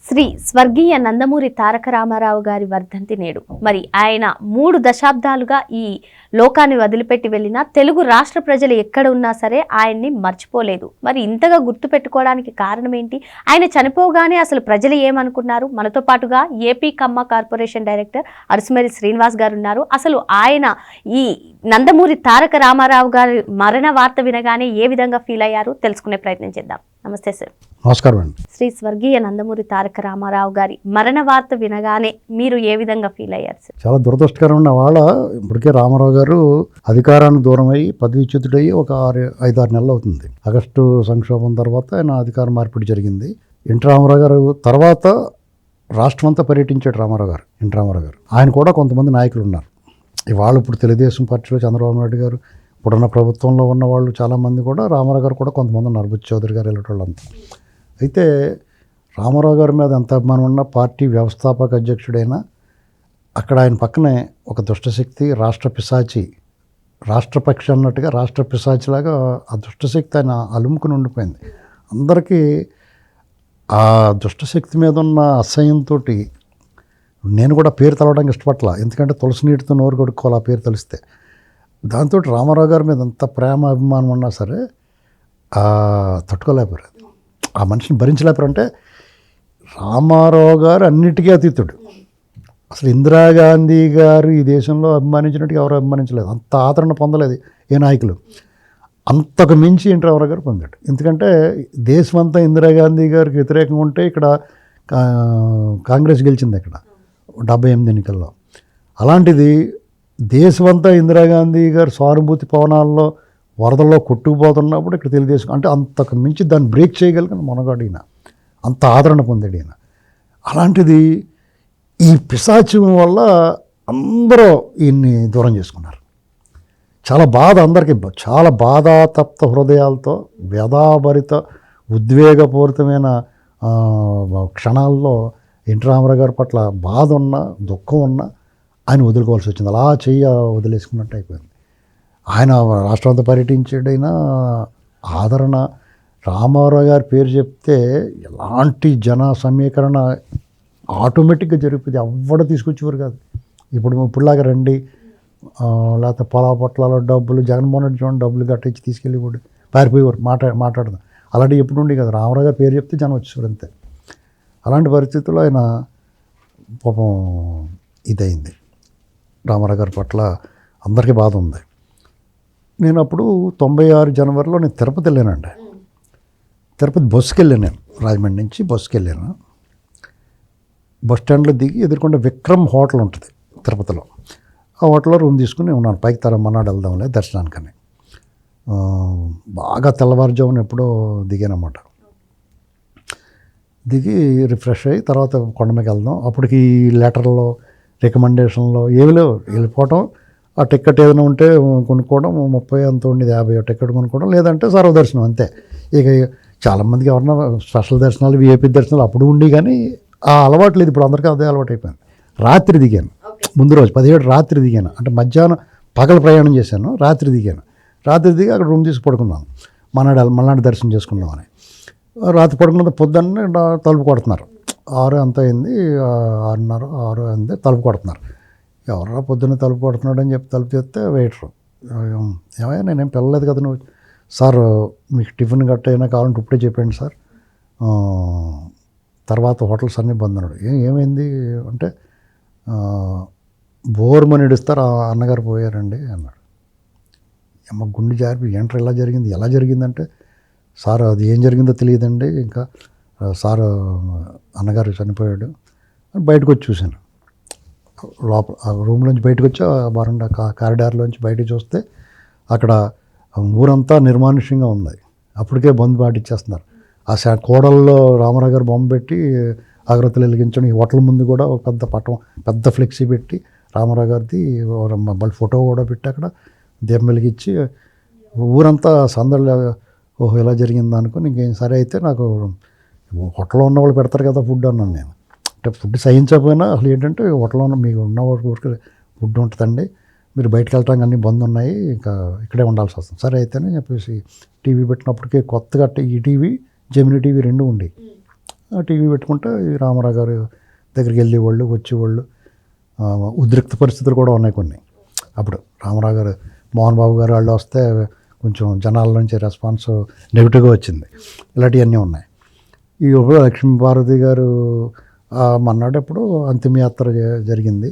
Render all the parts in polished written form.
శ్రీ స్వర్గీయ నందమూరి తారక రామారావు గారి వర్ధంతి నేడు. మరి ఆయన 3 దశాబ్దాలుగా ఈ లోకాన్ని వదిలిపెట్టి వెళ్ళిన తెలుగు రాష్ట్ర ప్రజలు ఎక్కడ ఉన్నా సరే ఆయన్ని మర్చిపోలేదు. మరి ఇంతగా గుర్తు పెట్టుకోవడానికి కారణం ఏంటి? ఆయన చనిపోగానే అసలు ప్రజలు ఏమనుకున్నారు? మనతో పాటుగా ఏపీ కమ్మ కార్పొరేషన్ డైరెక్టర్ అరుసుమరి శ్రీనివాస్ గారు ఉన్నారు. అసలు ఆయన ఈ నందమూరి తారక రామారావు గారి మరణ వార్త వినగానే ఏ విధంగా ఫీల్ అయ్యారు తెలుసుకునే ప్రయత్నం చేద్దాం. నమస్తే సార్. నమస్కారం అండి. శ్రీ స్వర్గీయ నందమూరి తారక రామారావు గారి మరణ వార్త వినగానే మీరు ఏ విధంగా ఫీల్ అయ్యారు సార్? చాలా దురదృష్టకరమైన వాళ్ళ ఇప్పటికే రామారావు గారు అధికారానికి దూరం అయ్యి పదవీచ్యుతుడయ్యి ఒక 5-6 నెలలు అవుతుంది. ఆగస్టు సంక్షోభం తర్వాత ఆయన అధికార మార్పిడి జరిగింది. ఎన్టీ రామారావు గారు తర్వాత రాష్ట్రం అంతా పర్యటించాడు రామారావు గారు. ఎన్టీ రామారావు గారు ఆయన కూడా కొంతమంది నాయకులు ఉన్నారు. ఇవాళ ఇప్పుడు తెలుగుదేశం పార్టీలో చంద్రబాబు నాయుడు గారు, ఇప్పుడున్న ప్రభుత్వంలో ఉన్న వాళ్ళు చాలామంది కూడా, రామారావు గారు కూడా కొంతమంది ఉన్నారు, బుచ్చి చౌదరి గారు ఇలాంటి. అయితే రామారావు గారి మీద ఎంత అభిమానం ఉన్నా, పార్టీ వ్యవస్థాపక అధ్యక్షుడైనా అక్కడ ఆయన పక్కనే ఒక దుష్టశక్తి, రాష్ట్ర పిశాచి, రాష్ట్రపక్షి అన్నట్టుగా రాష్ట్ర పిశాచిలాగా ఆ దుష్టశక్తి ఆయన అలుముకుని ఉండిపోయింది. అందరికీ ఆ దుష్టశక్తి మీద ఉన్న అసహ్యంతో నేను కూడా పేరు తలవడానికి ఇష్టపట్ల. ఎందుకంటే తులసి నీటితో నోరు కొడుకోవాలి ఆ పేరు తెలిస్తే. దాంతో రామారావు గారి మీద ఎంత ప్రేమ అభిమానం ఉన్నా సరే తట్టుకోలేకపోయారు. ఆ మనిషిని భరించలేకపోయారు. అంటే రామారావు గారు అన్నిటికీ అతీతుడు. అసలు ఇందిరాగాంధీ గారు ఈ దేశంలో అభిమానించినట్టుగా ఎవరు అభిమానించలేదు. అంత ఆదరణ పొందలేదు ఏ నాయకులు. అంతకు మించి ఎన్టీ రామారావు గారు పొందాడు. ఎందుకంటే దేశమంతా ఇందిరాగాంధీ గారికి వ్యతిరేకంగా ఉంటే ఇక్కడ కాంగ్రెస్ గెలిచింది ఇక్కడ 78 ఎన్నికల్లో. అలాంటిది దేశమంతా ఇందిరాగాంధీ గారు సానుభూతి పవనాల్లో వరదల్లో కొట్టుకుపోతున్నప్పుడు ఇక్కడ తెలుగుదేశం అంటే అంతకు మించి దాన్ని బ్రేక్ చేయగలిగిన మనగాడు ఈయన. అంత ఆదరణ పొందాడు ఈయన. అలాంటిది ఈ పిశాచం వల్ల అందరూ ఈయన్ని దూరం చేసుకున్నారు. చాలా బాధ, అందరికీ చాలా బాధాతప్త హృదయాలతో, వ్యధాభరిత ఉద్వేగపూరితమైన క్షణాల్లో ఎన్టీ రామారావు గారి పట్ల బాధ ఉన్నా, దుఃఖం ఉన్నా ఆయన వదులుకోవాల్సి వచ్చింది. అలా వదిలేసుకున్నట్టు అయిపోయింది. ఆయన రాష్ట్రం అంతా పర్యటించాడైనా ఆదరణ, రామారావు గారి పేరు చెప్తే ఎలాంటి జన సమీకరణ ఆటోమేటిక్గా జరిగిపోయింది. ఎవ్వడూ తీసుకొచ్చేవారు కాదు. ఇప్పుడులాగా రండి, లేకపోతే పొలాపొట్లాలో డబ్బులు, జగన్మోహన్ రెడ్డి చూడండి డబ్బులు కట్టించి తీసుకెళ్ళి కూడా పారిపోయేవారు మాట్లాడదాం. అలాంటివి ఎప్పుడు ఉండి కదా, రామారావు గారి పేరు చెప్తే జనం వచ్చేవారు అంతే. అలాంటి పరిస్థితుల్లో ఆయన పాపం ఇదైంది. రామారావు గారి పట్ల అందరికీ బాధ ఉంది. నేను అప్పుడు 96 జనవరిలో నేను తిరుపతి వెళ్ళానండి. తిరుపతి బస్సుకి వెళ్ళాను. నేను రాజమండ్రి నుంచి బస్సుకి వెళ్ళాను. బస్ స్టాండ్లో దిగి ఎదుర్కొంటే విక్రమ్ హోటల్ ఉంటుంది తిరుపతిలో. ఆ హోటల్లో రూమ్ తీసుకుని ఉన్నాను. పైకి మన్నాడు వెళ్దాంలే దర్శనానికని. బాగా తెల్లవారుజామున ఎప్పుడో దిగానమాట. దిగి రిఫ్రెష్ అయ్యి తర్వాత కొండమీదకి వెళ్దాం. అప్పటికి లెటర్లో, రికమెండేషన్లో ఏమి లేవు. వెళ్ళిపోవటం, ఆ టికెట్ ఏదైనా ఉంటే కొనుక్కోవడం, 30 అంత ఉండేది, 50 టికెట్ కొనుక్కోవడం, లేదంటే సర్వదర్శనం అంతే. ఇక చాలామందికి ఎవరన్నా స్పెషల్ దర్శనాలు, విఐపి దర్శనాలు అప్పుడు ఉండి, కానీ ఆ అలవాటు లేదు. ఇప్పుడు అందరికీ అదే అలవాటు అయిపోయింది. రాత్రి దిగాను. ముందు రోజు 17 రాత్రి దిగాను. అంటే మధ్యాహ్నం పగలు ప్రయాణం చేశాను, రాత్రి దిగాను. రాత్రి దిగి అక్కడ రూమ్ తీసి పడుకున్నాను. మన్నాడు దర్శనం చేసుకుందామని. రాత్రి పడుకున్న పొద్దున్నే తలుపు కొడుతున్నారు. 6 అంత అయింది, 6:30 6 అయింది, తలుపు కొడుతున్నారు. ఎవరా పొద్దున్న తలుపు కొడుతున్నాడు అని చెప్పి తలుపు చేస్తే వెయిటరు, ఏమయ్యా నేనేం పిల్లలేదు కదా నువ్వు, సార్ మీకు టిఫిన్ గట్ట అయినా కావాలంటే ఇప్పుడే చెప్పండి సార్, తర్వాత హోటల్స్ అన్నీ బంద్ అన్నాడు. ఏమైంది అంటే బోర్మని ఇడుస్తారు, అన్నగారు పోయారండి అన్నాడు. అమ్మ గుండె జారిపి ఏంటర్ ఎలా జరిగిందంటే, సార్ అది ఏం జరిగిందో తెలియదండి, ఇంకా సార్ అన్నగారు చనిపోయాడు. బయటకు వచ్చి చూశాను. లోపల రూమ్లోంచి బయటకు వచ్చి బారండా కారిడార్లోంచి బయటకు చూస్తే అక్కడ ఊరంతా నిర్మానుష్యంగా ఉంది. అప్పటికే బంద్ పాటిచ్చేస్తున్నారు. ఆ కోడల్లో రామారావు గారు బొమ్మ పెట్టి అగరత్తులు వెలిగించడం, ఈ హోటల్ ముందు కూడా ఒక పెద్ద ఫ్లెక్సీ పెట్టి రామారావు గారిది మళ్ళీ ఫోటో కూడా పెట్టి అక్కడ దీపం వెలిగించి ఊరంతా సందడి. ఓహో ఇలా జరిగింది అనుకుని ఇంకేం సరే అయితే నాకు హోటల్లో ఉన్న వాళ్ళు పెడతారు కదా ఫుడ్ అన్నాను నేను. అంటే ఫుడ్ సహించకపోయినా అసలు ఏంటంటే హోటల్లో ఉన్న మీకు ఉన్న ఊరికి ఫుడ్ ఉంటుందండి, మీరు బయటకు వెళ్ళటానికి అన్నీ బంద్ ఉన్నాయి, ఇంకా ఇక్కడే ఉండాల్సి వస్తుంది. సరే అయితేనే చెప్పేసి టీవీ పెట్టినప్పటికీ కొత్తగా ఈ టీవీ, జెమినీ టీవీ 2 ఉండి టీవీ పెట్టుకుంటే ఈ రామారావు గారు దగ్గరికి వెళ్ళేవాళ్ళు వచ్చేవాళ్ళు. ఉద్రిక్త పరిస్థితులు కూడా ఉన్నాయి కొన్ని. అప్పుడు రామారావు గారు మోహన్ బాబు గారు వాళ్ళు వస్తే కొంచెం జనాల నుంచి రెస్పాన్స్ నెగిటివ్గా వచ్చింది. ఇలాంటివన్నీ ఉన్నాయి. ఈ లక్ష్మీపార్వతి గారు మన్నాడప్పుడు అంతిమయాత్ర జరిగింది.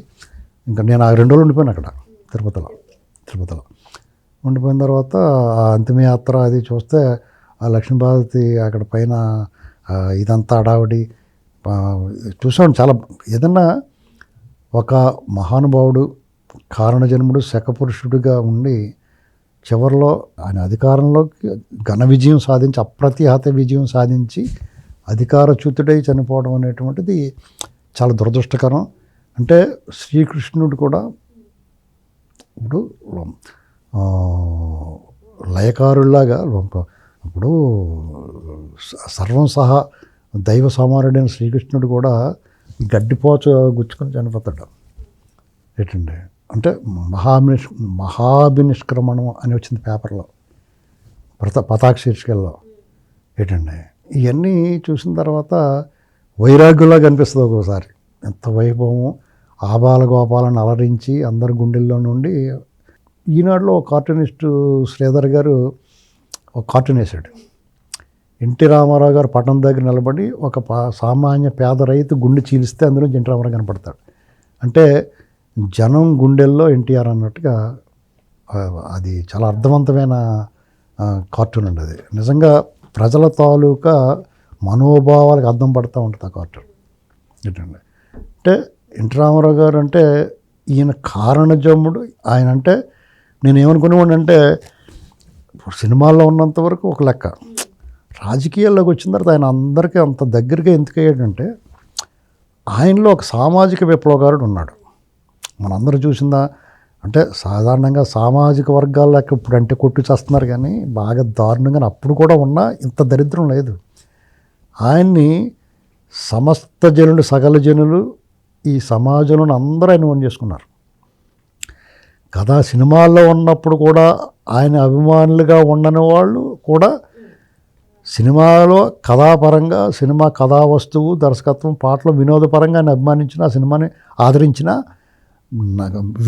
ఇంకా నేను ఆ 2 రోజులు ఉండిపోయాను అక్కడ తిరుపతిలో ఉండిపోయిన తర్వాత ఆ అంతిమయాత్ర అది చూస్తే ఆ లక్ష్మీపార్వతి అక్కడ పైన ఇదంతా అడావిడి చూసాను. చాలా ఏదన్నా ఒక మహానుభావుడు కారణజన్ముడు శకపురుషుడిగా ఉండి చివరిలో ఆయన అధికారంలోకి ఘన విజయం సాధించి అప్రతిహత విజయం సాధించి అధికారచ్యుతుడై చనిపోవడం అనేటువంటిది చాలా దురదృష్టకరం. అంటే శ్రీకృష్ణుడు కూడా ఇప్పుడు లయకారులాగా ఇప్పుడు సర్వం సహా దైవ సమానుడైన శ్రీకృష్ణుడు కూడా గడ్డిపోచ గుచ్చుకొని చనిపోతాడు. ఏంటండి అంటే మహాభినిష్క్రమణం అని వచ్చింది పేపర్లో, పతాక శీర్షికల్లో. ఏంటండి ఇవన్నీ చూసిన తర్వాత వైరాగ్యంలా కనిపిస్తుంది ఒక్కోసారి. ఎంత వైభవం, ఆబాల గోపాలను అలరించి అందరి గుండెల్లో నుండి. ఈనాడులో ఒక కార్టూనిస్టు శ్రీధర్ గారు ఒక కార్టూన్ వేశాడు. ఎన్టీ రామారావు గారు పట్టణం దగ్గర నిలబడి ఒక సామాన్య పేద రైతు గుండె చీలిస్తే అందులో ఎన్టీ రామారావు కనపడతాడు. అంటే జనం గుండెల్లో ఎన్టీఆర్ అన్నట్టుగా అది చాలా అర్థవంతమైన కార్టూన్ అండి. అది నిజంగా ప్రజల తాలూకా మనోభావాలకు అర్థం పడుతూ ఉంటుంది ఆ కార్టూన్. ఏంటండి అంటే ఎన్టీ రామారావు గారు అంటే ఈయన కారణజమ్ముడు. ఆయన అంటే నేను ఏమనుకునేవాడిని అంటే సినిమాల్లో ఉన్నంత వరకు ఒక లెక్క, రాజకీయాల్లోకి వచ్చిన తర్వాత ఆయన అందరికీ అంత దగ్గరగా ఎందుకు అయ్యాడంటే ఆయనలో ఒక సామాజిక విప్లవకారుడు ఉన్నాడు. మనందరూ చూసిందా అంటే సాధారణంగా సామాజిక వర్గాల్లో ఇప్పుడు అంటే కొట్టు చేస్తున్నారు కానీ బాగా దారుణంగా అప్పుడు కూడా ఉన్నా ఇంత దరిద్రం లేదు. ఆయన్ని సమస్త జనులు సకల జనులు ఈ సమాజంలో అందరూ ఆయన ఓన్ చేసుకున్నారు కదా. సినిమాల్లో ఉన్నప్పుడు కూడా ఆయన అభిమానులుగా ఉండని వాళ్ళు కూడా సినిమాలో కథాపరంగా సినిమా కథా వస్తువు దర్శకత్వం పాటలు వినోదపరంగా ఆయన అభిమానించిన ఆ సినిమాని ఆదరించిన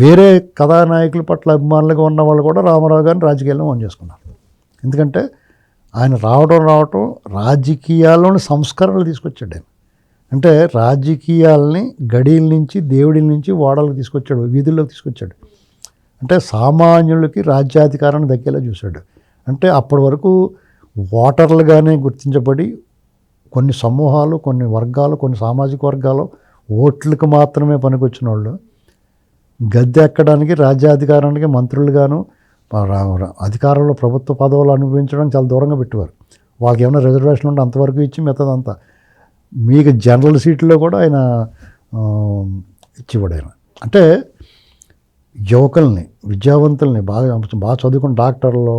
వేరే కథానాయకుల పట్ల అభిమానులుగా ఉన్న వాళ్ళు కూడా రామారావు గారిని రాజకీయాల్లో ఓన్ చేసుకున్నారు. ఎందుకంటే ఆయన రావడం రాజకీయాల్లోని సంస్కరణలు తీసుకొచ్చాడు. ఆయన అంటే రాజకీయాలని గడీల నుంచి దేవుడిల నుంచి ఓడలకు తీసుకొచ్చాడు, వీధుల్లోకి తీసుకొచ్చాడు. అంటే సామాన్యులకి రాజ్యాధికారాన్ని దక్కేలా చూశాడు. అంటే అప్పటి వరకు ఓటర్లుగానే గుర్తించబడి కొన్ని సమూహాలు, కొన్ని వర్గాలు, కొన్ని సామాజిక వర్గాలు ఓట్లకు మాత్రమే పనికొచ్చిన వాళ్ళు గద్దె ఎక్కడానికి, రాజ్యాధికారానికి మంత్రులుగాను అధికారంలో ప్రభుత్వ పదవులు అనుభవించడం చాలా దూరంగా పెట్టేవారు. వాళ్ళకి ఏమైనా రిజర్వేషన్ ఉంటే అంతవరకు ఇచ్చి మిగతాదంతా మీకు జనరల్ సీట్లో కూడా ఆయన ఇచ్చేవాడు. ఆయన అంటే యువకుల్ని, విద్యావంతుల్ని బాగా చదువుకున్న డాక్టర్లు,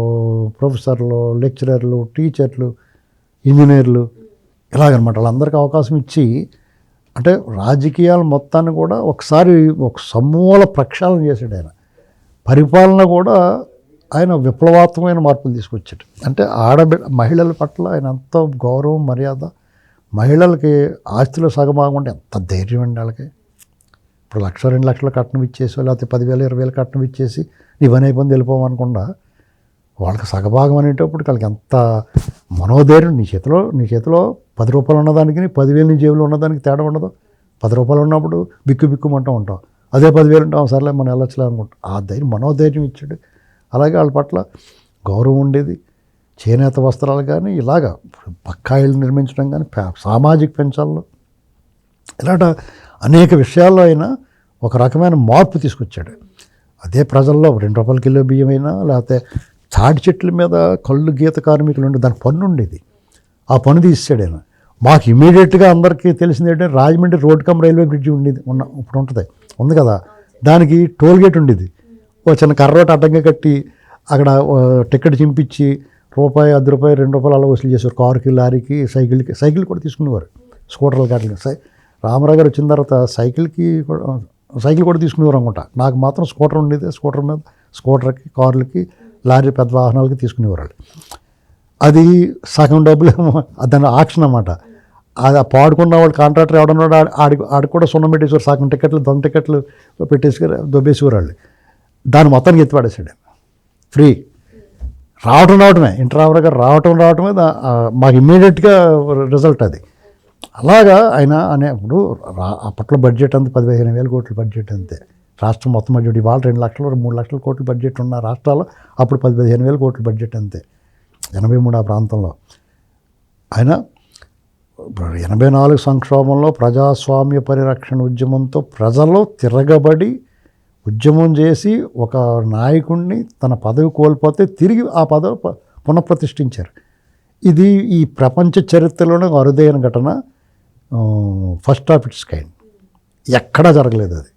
ప్రొఫెసర్లు, లెక్చరర్లు, టీచర్లు, ఇంజనీర్లు ఇలాగనమాట వాళ్ళందరికీ అవకాశం ఇచ్చి అంటే రాజకీయాల మొత్తాన్ని కూడా ఒకసారి ఒక సమూల ప్రక్షాళన చేశాడు. ఆయన పరిపాలన కూడా ఆయన విప్లవాత్మకమైన మార్పులు తీసుకొచ్చాడు. అంటే మహిళల పట్ల ఆయన ఎంతో గౌరవం, మర్యాద. మహిళలకి ఆస్తిలో సగభాగం ఎంత ధైర్యం అండి వాళ్ళకి. ఇప్పుడు 1,00,000 2 లక్షల కట్నం ఇచ్చేసి లేకపోతే 10,000 20,000 కట్నం ఇచ్చేసి నీ పని అయిపోయింది వెళ్ళిపోమనకుండా వాళ్ళకి సగభాగం అనేటప్పుడు వాళ్ళకి ఎంత మనోధైర్యం. నీ చేతిలో 10 రూపాయలు ఉన్నదానికి 10,000 నీ జేబులో ఉన్నదానికి తేడా ఉండదు. 10 రూపాయలు ఉన్నప్పుడు బిక్కుమంటూ ఉంటాం, అదే 10,000 ఉంటాం సర్లే మనం వెళ్ళొచ్చులే అనుకుంటాం. ఆ ధైర్యం మనోధైర్యం ఇచ్చాడు. అలాగే వాళ్ళ పట్ల గౌరవం ఉండేది. చేనేత వస్త్రాలు కానీ ఇలాగా బక్కాయిలు నిర్మించడం కానీ సామాజిక పెంచాల్లో ఇలాంటి అనేక విషయాల్లో అయినా ఒక రకమైన మార్పు తీసుకొచ్చాడు. అదే ప్రజల్లో 2 రూపాయల కిలో బియ్యం అయినా లేకపోతే తాటి చెట్ల మీద కళ్ళు గీత కార్మికులు ఉండే దానికి పన్ను ఉండేది. ఆ పన్ను తీసాడు ఆయన. మాకు ఇమీడియట్గా అందరికీ తెలిసింది ఏంటంటే Rajahmundry road come railway bridge ఉండేది ఇప్పుడు ఉంది కదా, దానికి టోల్ గేట్ ఉండేది. ఓ చిన్న కర్రోట అడ్డంగా కట్టి అక్కడ టికెట్ చింపించి రూపాయి, 10 రూపాయలు, 2 రూపాయలు అలా వసూలు చేసేవారు. కారుకి, లారీకి, సైకిల్ కూడా తీసుకునేవారు. స్కూటర్లు కాట్లకి రామారావు గారు వచ్చిన తర్వాత సైకిల్ కూడా తీసుకునేవారు అనుకుంటా. నాకు మాత్రం స్కూటర్ ఉండేది. స్కూటర్కి, కార్లకి, లారీ పెద్ద వాహనాలకి తీసుకునేవారు. అది సగం డబ్బులు దాని ఆక్షన్ అన్నమాట. అది పాడుకున్న వాళ్ళు కాంట్రాక్టర్ ఎవడన్నాడు ఆడికి కూడా సున్నం పెట్టేసారు, సగం టికెట్లు దొంగ టికెట్లు పెట్టేసి దొబ్బేసేవారు వాళ్ళు. దాన్ని మొత్తానికి ఎత్తిపడేసాడు ఆయన ఫ్రీ. రావటమే ఇంటరామరావు గారు రావటమే మాకు ఇమ్మీడియట్గా రిజల్ట్ అది. అలాగా ఆయన ఇప్పుడు అప్పట్లో బడ్జెట్ అంతా 15,000 కోట్ల బడ్జెట్ అంతే రాష్ట్రం మొత్తం బడ్జెట్. ఇవాళ 2 లక్షలు 3 లక్షల కోట్ల బడ్జెట్ ఉన్న రాష్ట్రాల్లో అప్పుడు 15,000 కోట్ల బడ్జెట్ అంతే 83 ఆ ప్రాంతంలో. ఆయన 84 సంక్షోభంలో ప్రజాస్వామ్య పరిరక్షణ ఉద్యమంతో ప్రజలు తిరగబడి ఉద్యమం చేసి ఒక నాయకుడిని తన పదవి కోల్పోతే తిరిగి ఆ పదవి పునఃప్రతిష్ఠించారు. ఇది ఈ ప్రపంచ చరిత్రలోనే అరుదైన ఘటన, ఫస్ట్ ఆఫ్ ఇట్స్ కైండ్. ఎక్కడా జరగలేదు అది.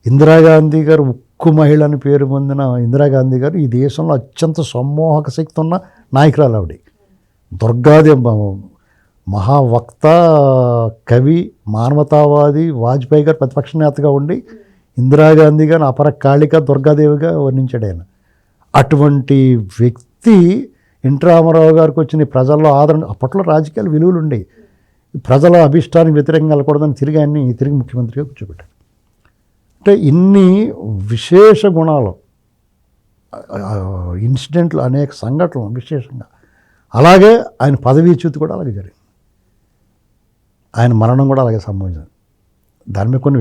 ఇందిరాగాంధీ గారు ఉక్కు మహిళ అని పేరు పొందిన ఇందిరాగాంధీ గారు ఈ దేశంలో అత్యంత సమ్మోహక శక్తి ఉన్న నాయకురాలు ఆవిడ. దుర్గాదేవి మహావక్త, కవి, మానవతావాది వాజ్పేయి గారు ప్రతిపక్ష నేతగా ఉండి ఇందిరాగాంధీ గారిని అపర కాళిక దుర్గాదేవిగా వర్ణించాడు ఆయన. అటువంటి వ్యక్తి ఎన్టీ రామారావు గారికి వచ్చిన ప్రజల్లో ఆదరణ. అప్పట్లో రాజకీయాలు విలువలు ఉండేవి. ప్రజల అభిష్టానికి వ్యతిరేకంగా వెళ్ళకూడదని తిరిగి ముఖ్యమంత్రిగా కూర్చోబెట్టాడు. అంటే ఇన్ని విశేష గుణాలు, ఇన్సిడెంట్లు, అనేక సంఘటనలు విశేషంగా. అలాగే ఆయన పదవీచ్యుతి కూడా అలాగే జరిగింది. ఆయన మరణం కూడా అలాగే సంభవించింది. దాని మీద కొన్ని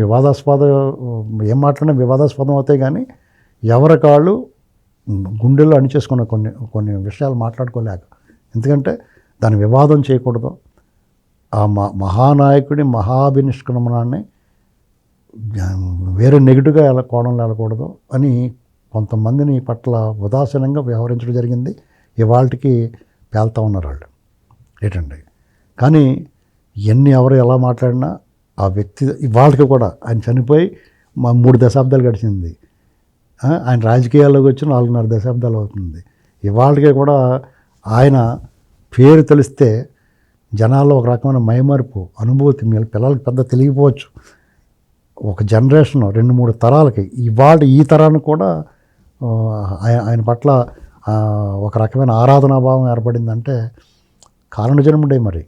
ఏం మాట్లాడినా వివాదాస్పదం అవుతాయి, కానీ ఎవరి కాళ్ళు గుండెల్లో అణిచేసుకున్న కొన్ని విషయాలు మాట్లాడుకోలేక. ఎందుకంటే దాన్ని వివాదం చేయకూడదు, ఆ మహానాయకుడి మహాభినిష్క్రమణాన్ని వేరే నెగిటివ్గా కోణంలో వెళ్ళకూడదు అని కొంతమందిని పట్ల ఉదాసీనంగా వ్యవహరించడం జరిగింది. ఇవాళకి పేల్తా ఉన్నారు వాళ్ళు ఏంటండి. కానీ ఎవరు ఎలా మాట్లాడినా ఆ వ్యక్తి ఇవాళకి కూడా ఆయన చనిపోయి 3 దశాబ్దాలు గడిచింది. ఆయన రాజకీయాల్లోకి వచ్చి 4.5 దశాబ్దాలు అవుతుంది. ఇవాళకి కూడా ఆయన పేరు తెలిస్తే జనాల్లో ఒక రకమైన మైమరుపు అనుభూతి. మీ పిల్లలకి పెద్ద తెలియకపోవచ్చు, ఒక జనరేషన్ 2-3 తరాలకి ఇవాళ ఈ తరానికి కూడా ఆయన పట్ల ఒక రకమైన ఆరాధనాభావం ఏర్పడిందంటే కారణజన్ముడే. మరి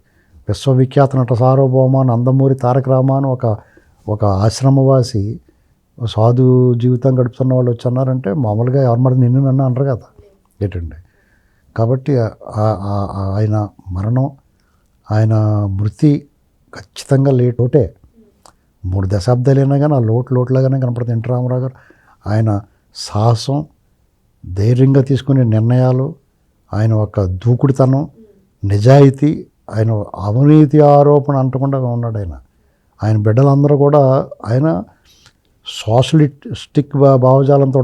విశ్వవిఖ్యాత నట సార్వభౌమ నందమూరి తారక రామాను ఒక ఆశ్రమవాసి సాధు జీవితం గడుపుతున్న వాళ్ళు వచ్చి అన్నారంటే మామూలుగా ఎవరి మరి నిన్ను నన్ను అనరు కదా ఏంటండి. కాబట్టి ఆయన మరణం, ఆయన మృతి ఖచ్చితంగా లోటే. 3 దశాబ్దాలైనా కానీ ఆ లోటులాగానే కనపడుతుంది ఎన్టీ రామారావు గారు. ఆయన సాహసం, ధైర్యంగా తీసుకునే నిర్ణయాలు, ఆయన ఒక దూకుడుతనం, నిజాయితీ, ఆయన అవినీతి ఆరోపణ అంటకుండా ఉన్నాడు. ఆయన బిడ్డలందరూ కూడా ఆయన సోషలిస్టిక్ భావజాలంతో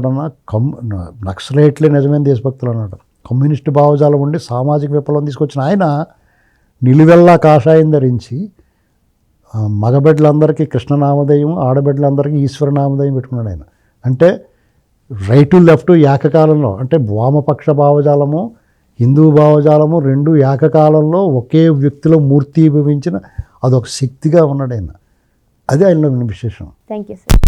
నక్సలైట్లే నిజమైన దేశభక్తులు అన్నాడు. కమ్యూనిస్ట్ భావజాలం ఉండి సామాజిక విప్లవం తీసుకొచ్చిన ఆయన నిలువెల్లా కాషాయం ధరించి మగబిడ్డలందరికీ కృష్ణనామధేయం, ఆడబిడ్డలందరికీ ఈశ్వరనామధేయం పెట్టుకున్నాడు ఆయన. అంటే రైటు లెఫ్ట్ ఏకకాలంలో, అంటే వామపక్ష భావజాలము హిందూ భావజాలము 2 ఏకకాలంలో ఒకే వ్యక్తిలో మూర్తీభవించిన అదొక శక్తిగా ఉన్నాడు ఆయన. అది ఆయనలో విశేషం. Thank you sir.